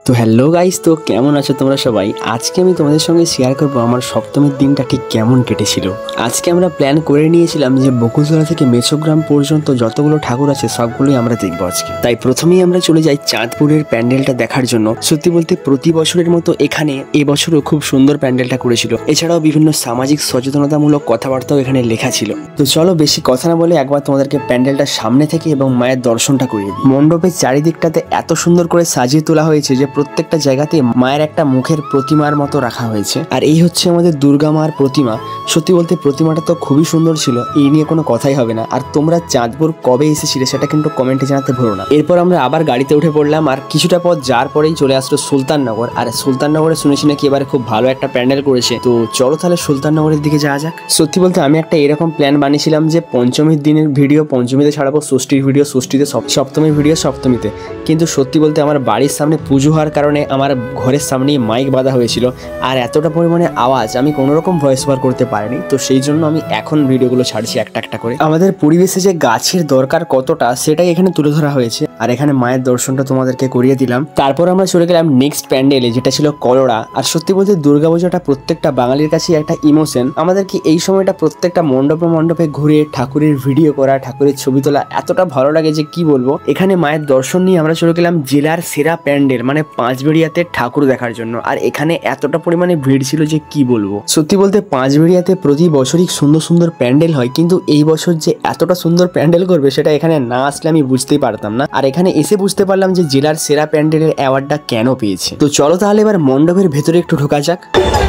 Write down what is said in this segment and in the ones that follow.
তো hello guys, তো কেমন আছো তোমরা সবাই? আজকে আমি তোমাদের সঙ্গে শেয়ার করবো আমার সপ্তমীর দিনটা ঠিক কেমন কেটেছিল। আজকে আমরা প্ল্যান করে নিয়েছিলাম যে বকুলতলা থেকে মেছোগ্রাম পর্যন্ত যতগুলো ঠাকুর আছে সবগুলোই আমরা দেখবো আজকে। তাই প্রথমেই আমরা চলে যাই চাঁদপুরের প্যান্ডেলটা দেখার জন্য। সত্যি বলতে প্রতি বছরের মতো এখানে এবছরও খুব সুন্দর প্যান্ডেলটা করেছিল। এছাড়াও বিভিন্ন সামাজিক সচেতনতামূলক কথাবার্তাও এখানে লেখা ছিল। তো চলো বেশি কথা না বলে একবার তোমাদেরকে প্যান্ডেলটা সামনে থেকে এবং মায়ের দর্শনটা করিয়ে দিই। মণ্ডপের চারিদিকটাতে এত সুন্দর করে সাজিয়ে তোলা হয়েছে যে প্রত্যেকটা জায়গাতে মায়ের একটা মুখের প্রতিমার মতো রাখা হয়েছে। আর এই হচ্ছে আমাদের দুর্গা মার প্রতিমা। সত্যি বলতে প্রতিমাটা তো খুবই সুন্দর ছিল, এই নিয়ে কোনো কথাই হবে না। আর তোমরা চাঁদপুর কবে এসেছিলে সেটা কিন্তু কমেন্টে জানাতে ভুলো না। এরপর আমরা আবার গাড়িতে উঠে পড়লাম আর কিছুটা পথ যাওয়ার পরেই চলে আসলো সুলতাননগর। আর সুলতাননগরে শুনেছি নাকি এবারে খুব ভালো একটা প্যান্ডেল করেছে। তো চলো তাহলে সুলতাননগরের দিকে যাওয়া যাক। সত্যি বলতে আমি একটা এরকম প্ল্যান বানিয়েছিলাম যে পঞ্চমীর দিনের ভিডিও পঞ্চমীতে ছাড়াবো, ষষ্ঠীর ভিডিও ষষ্ঠীতে, সপ্তমীর ভিডিও সপ্তমীতে। কিন্তু সত্যি বলতে আমার বাড়ির সামনে পুজো হওয়ার কারণে আমার ঘরের সামনেই মাইক বাঁধা হয়েছিল আর এতটা পরিমাণে আওয়াজ আমি কোনো রকম ভয়েস ওভার করতে পারিনি। তো সেই জন্য আমি এখন ভিডিওগুলো ছাড়ছি একটা একটা করে। আমাদের পরিবেশে যে গাছের দরকার কতটা সেটাই এখানে তুলে ধরা হয়েছে। আর এখানে মায়ের দর্শনটা তোমাদেরকে করিয়ে দিলাম। তারপর আমরা চলে গেলাম নেক্সট প্যান্ডেলে, যেটা ছিল কলোড়া। আর সত্যি বলতে দুর্গাপূজাটা প্রত্যেকটা বাঙালির কাছে একটা ইমোশন। আমাদেরকে এই সময়টা প্রত্যেকটা মণ্ডপে ঘুরে ঠাকুরের ভিডিও করা, ঠাকুরের ছবি তোলা এতটা ভালো লাগে যে কি বলবো। এখানে মায়ের দর্শন নিয়ে আমরা চলে গেলাম জেলার সেরা প্যান্ডেল মানে পাঁচবেড়িয়াতে ঠাকুর দেখার জন্য। আর এখানে এতটা পরিমাণে ভিড় ছিল যে কি বলবো। সত্যি বলতে পাঁচবেড়িয়াতে প্রতি বছরই সুন্দর সুন্দর প্যান্ডেল হয়, কিন্তু এই বছর যে এতটা সুন্দর প্যান্ডেল করবে সেটা এখানে না আসলে আমি বুঝতেই পারতাম না। আর এখানে এসে বুঝতে পারলাম যে জেলার সেরা প্যান্ডেলের অ্যাওয়ার্ডটা কেন পেয়েছে। তো চলো তাহলে এবার মণ্ডপের ভেতরে একটু ঢোকা যাক।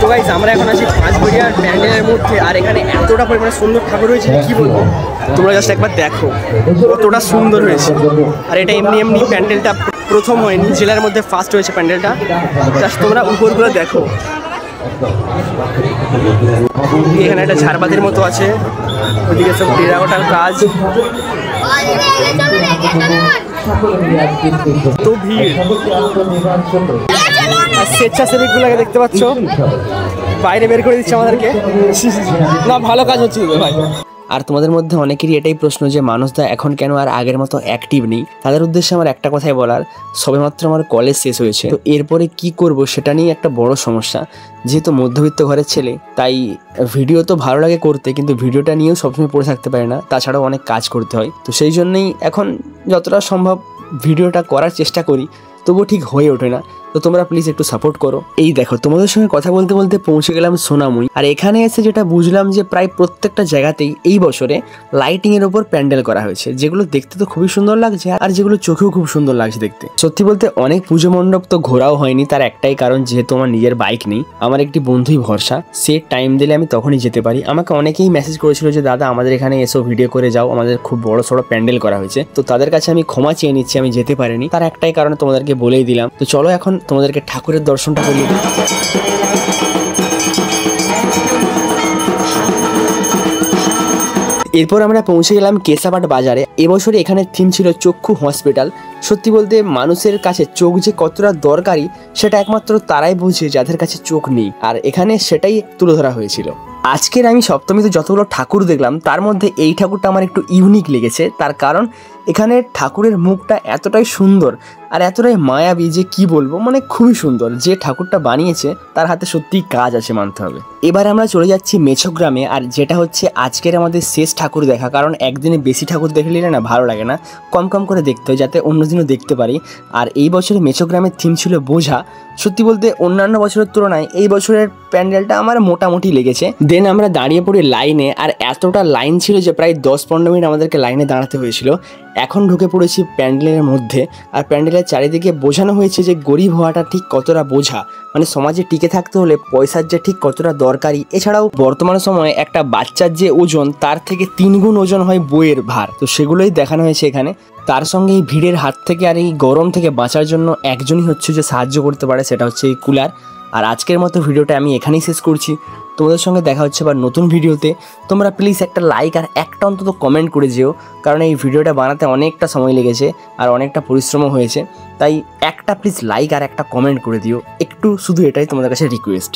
তো গাইস আমরা এখন আছি পাঁচবেড়িয়ার প্যান্ডেলের মধ্যে। আর এখানে এতটা পরিমাণে সুন্দর ঠাকুর হয়েছে কি বলবো, তোমরা জাস্ট একবার দেখো কতটা সুন্দর হয়েছে। আর এটা এমনি এমনি প্যান্ডেলটা প্রথম হয়নি, জেলার মধ্যে ফার্স্ট হয়েছে প্যান্ডেলটা। জাস্ট তোমরা উপরগুলো দেখো, এখানে একটা ঝাড়বাতির মতো আছে, ওইদিকে সব টেরাকোটার কাজ। তো ভিড় আর স্বেচ্ছাসেবক গুলাকে দেখতে পাচ্ছ, বাইরে বের করে দিচ্ছে আমাদেরকে। না ভালো কাজ হচ্ছে ভাই। আর তোমাদের মধ্যে অনেকেরই এটাই প্রশ্ন যে মানুষদা এখন কেন আর আগের মতো অ্যাক্টিভ নেই। তাদের উদ্দেশ্যে আমার একটা কথাই বলার, সবেমাত্র আমার কলেজ শেষ হয়েছে, তো এরপরে কি করব সেটা নিয়ে একটা বড় সমস্যা। যেহেতু মধ্যবিত্ত ঘরের ছেলে, তাই ভিডিও তো ভালো লাগে করতে, কিন্তু ভিডিওটা নিয়েও সবসময় পড়ে থাকতে পারে না, তাছাড়াও অনেক কাজ করতে হয়। তো সেই জন্যই এখন যতটা সম্ভব ভিডিওটা করার চেষ্টা করি, তবুও ঠিক হয়ে ওঠে না। তো তোমরা প্লিজ একটু সাপোর্ট করো। এই দেখো তোমাদের সঙ্গে কথা বলতে বলতে পৌঁছে গেলাম সোনামুই। আর এখানে এসে যেটা বুঝলাম যে প্রায় প্রত্যেকটা জায়গাতেই এই বছরে লাইটিং এর উপর প্যান্ডেল করা হয়েছে, যেগুলো দেখতে তো খুবই সুন্দর লাগছে আর যেগুলো চোখেও খুব সুন্দর লাগছে দেখতে। সত্যি বলতে অনেক পুজো মণ্ডপ তো ঘোরাও হয়নি, তার একটাই কারণ যেহেতু আমার নিজের বাইক নেই। আমার একটি বন্ধুই ভরসা, সে টাইম দিলে আমি তখনই যেতে পারি। আমাকে অনেকেই মেসেজ করেছিল যে দাদা আমাদের এখানে এসো ভিডিও করে যাও, আমাদের খুব বড় সড়ো প্যান্ডেল করা হয়েছে। তো তাদের কাছে আমি ক্ষমা চেয়ে নিচ্ছি, আমি যেতে পারিনি, তার একটাই কারণে তোমাদেরকে বলেই দিলাম। তো চলো এখন তোমাদেরকে ঠাকুরের দর্শনটা করিয়ে দিই। এরপর আমরা পৌঁছে গেলাম কেশাপাট বাজারে। এবছরে এখানে থিম ছিল চক্ষু হসপিটাল। সত্যি বলতে মানুষের কাছে চোখ যে কতটা দরকারি সেটা একমাত্র তারাই বোঝে যাদের কাছে চোখ নেই, আর এখানে সেটাই তুলে ধরা হয়েছিল। আজকের আমি সপ্তমীতে যতগুলো ঠাকুর দেখলাম তার মধ্যে এই ঠাকুরটা আমার একটু ইউনিক লেগেছে, তার কারণ এখানে ঠাকুরের মুখটা এতটাই সুন্দর আর এতটাই মায়াবী যে কি বলবো, মানে খুবই সুন্দর। যে ঠাকুরটা বানিয়েছে তার হাতে সত্যিই কাজ আছে মানতে হবে। এবার আমরা চলে যাচ্ছি মেছোগ্রামে, আর যেটা হচ্ছে আজকের আমাদের শেষ ঠাকুর দেখা। কারণ একদিনে বেশি ঠাকুর দেখে নিলে না ভালো লাগে না, কম কম করে দেখতে হয় যাতে অন্যদিনও দেখতে পারি। আর এই বছরে মেছোগ্রামের থিম ছিল বোঝা। সত্যি বলতে অন্যান্য বছরের তুলনায় এই বছরের প্যান্ডেলটা আমার মোটামুটি লেগেছে। দেন আমরা দাঁড়িয়ে পড়ি লাইনে, আর এতটা লাইন ছিল যে প্রায় 10-15 মিনিট আমাদেরকে লাইনে দাঁড়াতে হয়েছিল। এখন ঢুকে পড়েছি প্যান্ডেলের মধ্যে, আর প্যান্ডেলের চারিদিকে বোঝানো হয়েছে যে গরিব হওয়াটা ঠিক কতটা বোঝা, মানে সমাজে টিকে থাকতে হলে পয়সার যে ঠিক কতটা দরকারি। এছাড়াও বর্তমান সময়ে একটা বাচ্চার যে ওজন তার থেকে 3 গুণ ওজন হয় বইয়ের ভার, তো সেগুলোই দেখানো হয়েছে এখানে। তার সঙ্গে এই ভিড়ের হাত থেকে আর এই গরম থেকে বাঁচার জন্য একজনই হচ্ছে যে সাহায্য করতে পারে, সেটা হচ্ছে এই কুলার। আর আজকের মতো ভিডিওটা আমি এখানেই শেষ করছি। তোমাদের সঙ্গে দেখা হচ্ছে আবার নতুন ভিডিওতে। তোমরা প্লিজ একটা লাইক আর একটা অন্তত কমেন্ট করে যেও, কারণ এই ভিডিওটা বানাতে অনেকটা সময় লেগেছে আর অনেকটা পরিশ্রমও হয়েছে। তাই একটা প্লিজ লাইক আর একটা কমেন্ট করে দিও একটু, শুধু এটাই তোমাদের কাছে রিকোয়েস্ট।